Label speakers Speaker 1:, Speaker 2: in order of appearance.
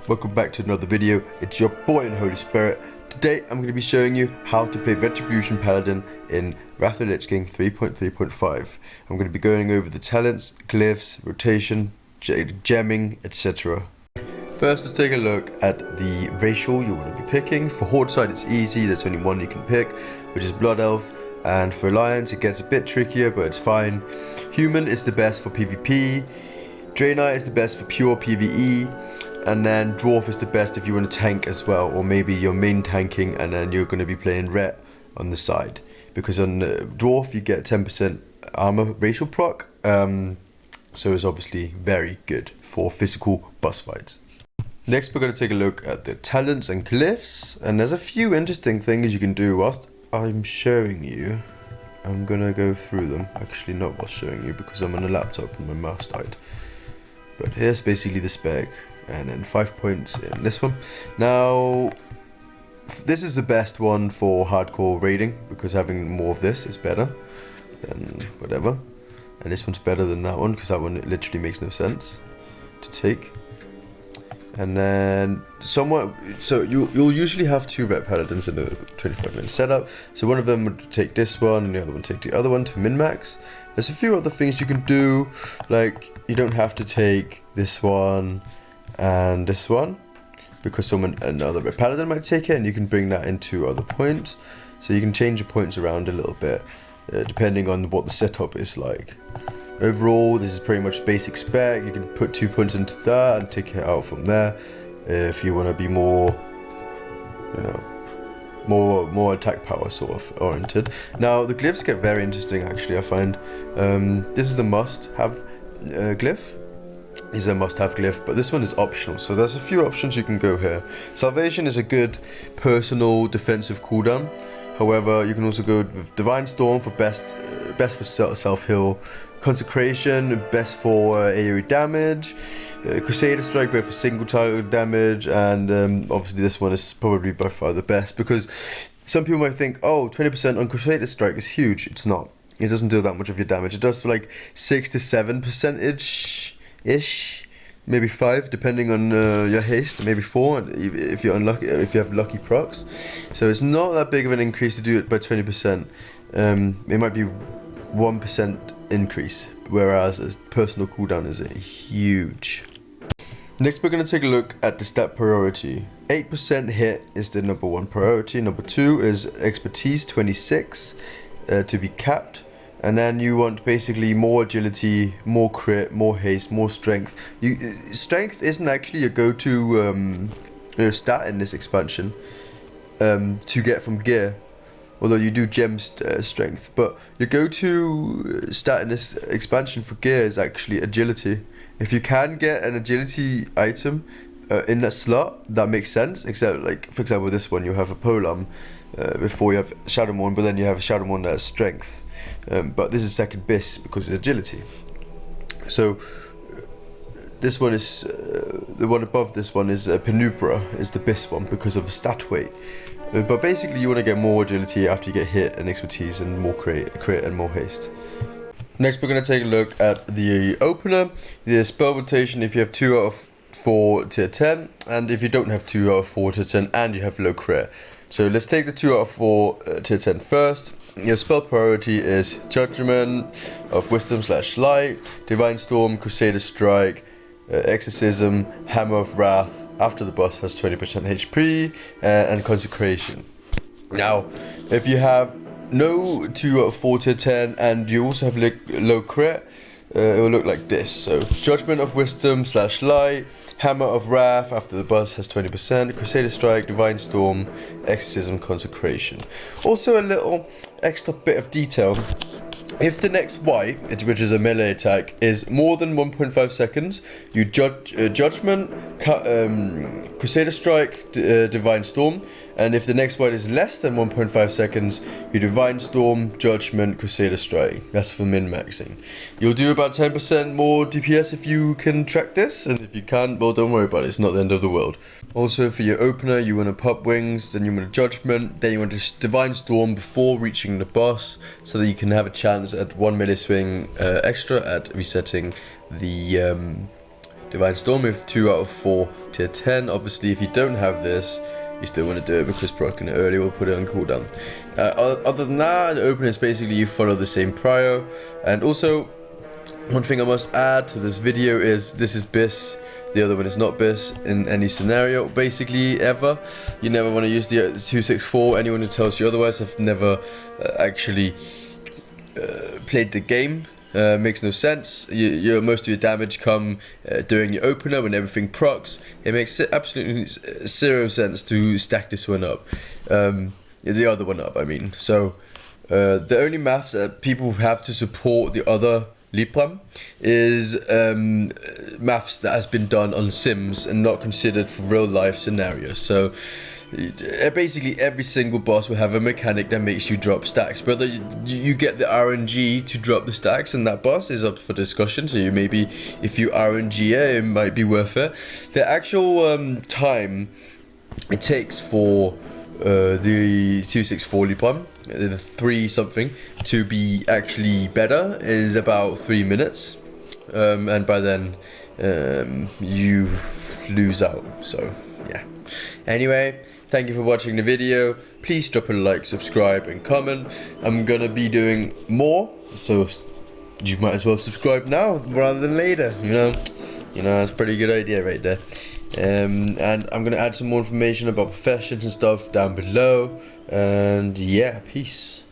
Speaker 1: welcome back to another video. It's your boy in Holy Spirit. Today I'm going to be showing you how to play Retribution Paladin in Wrath of the Lich King 3.3.5. I'm going to be going over the talents, glyphs, rotation, gemming, etc. First, let's take a look at the racial you want to be picking. For Horde side it's easy, there's only one you can pick, which is Blood Elf. And for Alliance it gets a bit trickier, but it's fine. Human is the best for PvP. Draenei is the best for pure PvE, and then Dwarf is the best if you want to tank as well, or maybe you're main tanking and then you're going to be playing Ret on the side, because on Dwarf you get 10% armour racial proc, so it's obviously very good for physical boss fights. Next we're going to take a look at the talents and glyphs, and there's a few interesting things you can do whilst I'm showing you. I'm going to go through them, actually not whilst showing you because I'm on a laptop and my mouse died. But here's basically the spec, and then 5 points in this one. Now, this is the best one for hardcore raiding, because having more of this is better than whatever. And this one's better than that one, because that one literally makes no sense to take. And then somewhat, so you'll usually have two Ret Paladins in a 25-minute setup. So one of them would take this one, and the other one take the other one to min-max. There's a few other things you can do, like you don't have to take this one and this one, because another Ret Paladin might take it, and you can bring that into other points. So you can change your points around a little bit, depending on what the setup is like. Overall, this is pretty much basic spec. You can put 2 points into that and take it out from there if you want to be more, you know, more attack power sort of oriented. Now the glyphs get very interesting actually, I find. This is the must-have glyph. Is a must-have glyph, but this one is optional, so there's a few options you can go here. Salvation is a good personal defensive cooldown. However, you can also go with Divine Storm for best for self-heal. Consecration, best for AoE damage. Crusader Strike, both for single target damage, and obviously this one is probably by far the best, because some people might think, oh, 20% on Crusader Strike is huge. It's not. It doesn't do that much of your damage. It does like 6 to 7% ish, maybe 5 depending on your haste, maybe 4 if you're unlucky, if you have lucky procs. So it's not that big of an increase to do it by 20%. It might be 1% increase, whereas a personal cooldown is huge. Next we're going to take a look at the stat priority. 8% hit is the number 1 priority. Number 2 is expertise 26 to be capped. And then you want basically more agility, more crit, more haste, more strength. Strength isn't actually a go-to stat in this expansion to get from gear. Although you do gem strength, but your go-to stat in this expansion for gear is actually agility. If you can get an agility item in that slot, that makes sense. Except, like for example, this one you have a polearm before you have Shadowmourne, but then you have a Shadowmourne that has strength. But this is second best because it's agility. So this one is the one above this one is Penumbra is the best one because of the stat weight. But basically you want to get more agility after you get hit, and expertise, and more crit and more haste. Next we're going to take a look at the opener, the spell rotation if you have 2 out of 4 tier 10, and if you don't have 2 out of 4 tier 10 and you have low crit. So let's take the 2 out of 4 tier 10 first. Your spell priority is Judgment of Wisdom / Light, Divine Storm, Crusader Strike, Exorcism, Hammer of Wrath, after the boss has 20% HP, and Consecration. Now, if you have no 2 out of 4 tier 10 and you also have low crit, it will look like this. So, Judgment of Wisdom / Light, Hammer of Wrath after the boss has 20%, Crusader Strike, Divine Storm, Exorcism, Consecration. Also a little extra bit of detail. If the next wipe, which is a melee attack, is more than 1.5 seconds, you Judgment, Crusader Strike, Divine Storm, and if the next wipe is less than 1.5 seconds, you Divine Storm, Judgment, Crusader Strike. That's for min-maxing. You'll do about 10% more DPS if you can track this, and if you can't, well, don't worry about it, it's not the end of the world. Also, for your opener, you want to pop wings, then you want a Judgment, then you want to Divine Storm before reaching the boss, so that you can have a chance at 1 melee swing extra at resetting the Divine Storm with 2 out of 4 tier 10. Obviously, if you don't have this, you still want to do it because proc it early will put it on cooldown. Other than that, the opener is basically you follow the same prio. And also, one thing I must add to this video is this is BIS. The other one is not BIS in any scenario, basically, ever. You never want to use the 264. Anyone who tells you otherwise have never actually played the game. Makes no sense. Most of your damage come during your opener when everything procs. It makes absolutely 0 sense to stack this one up. The other one up, I mean. So, the only maths that people have to support the other Librem is maths that has been done on sims and not considered for real life scenarios. So basically every single boss will have a mechanic that makes you drop stacks. Whether you get the RNG to drop the stacks and that boss is up for discussion. So you maybe, if you RNG it might be worth it. The actual time it takes for the 264 Librem, the 3 something, to be actually better is about 3 minutes, and by then you lose out. So yeah, anyway, thank you for watching the video. Please drop a like, subscribe and comment. I'm gonna be doing more, so you might as well subscribe now rather than later, you know that's a pretty good idea right there. And I'm gonna add some more information about professions and stuff down below, and yeah, peace.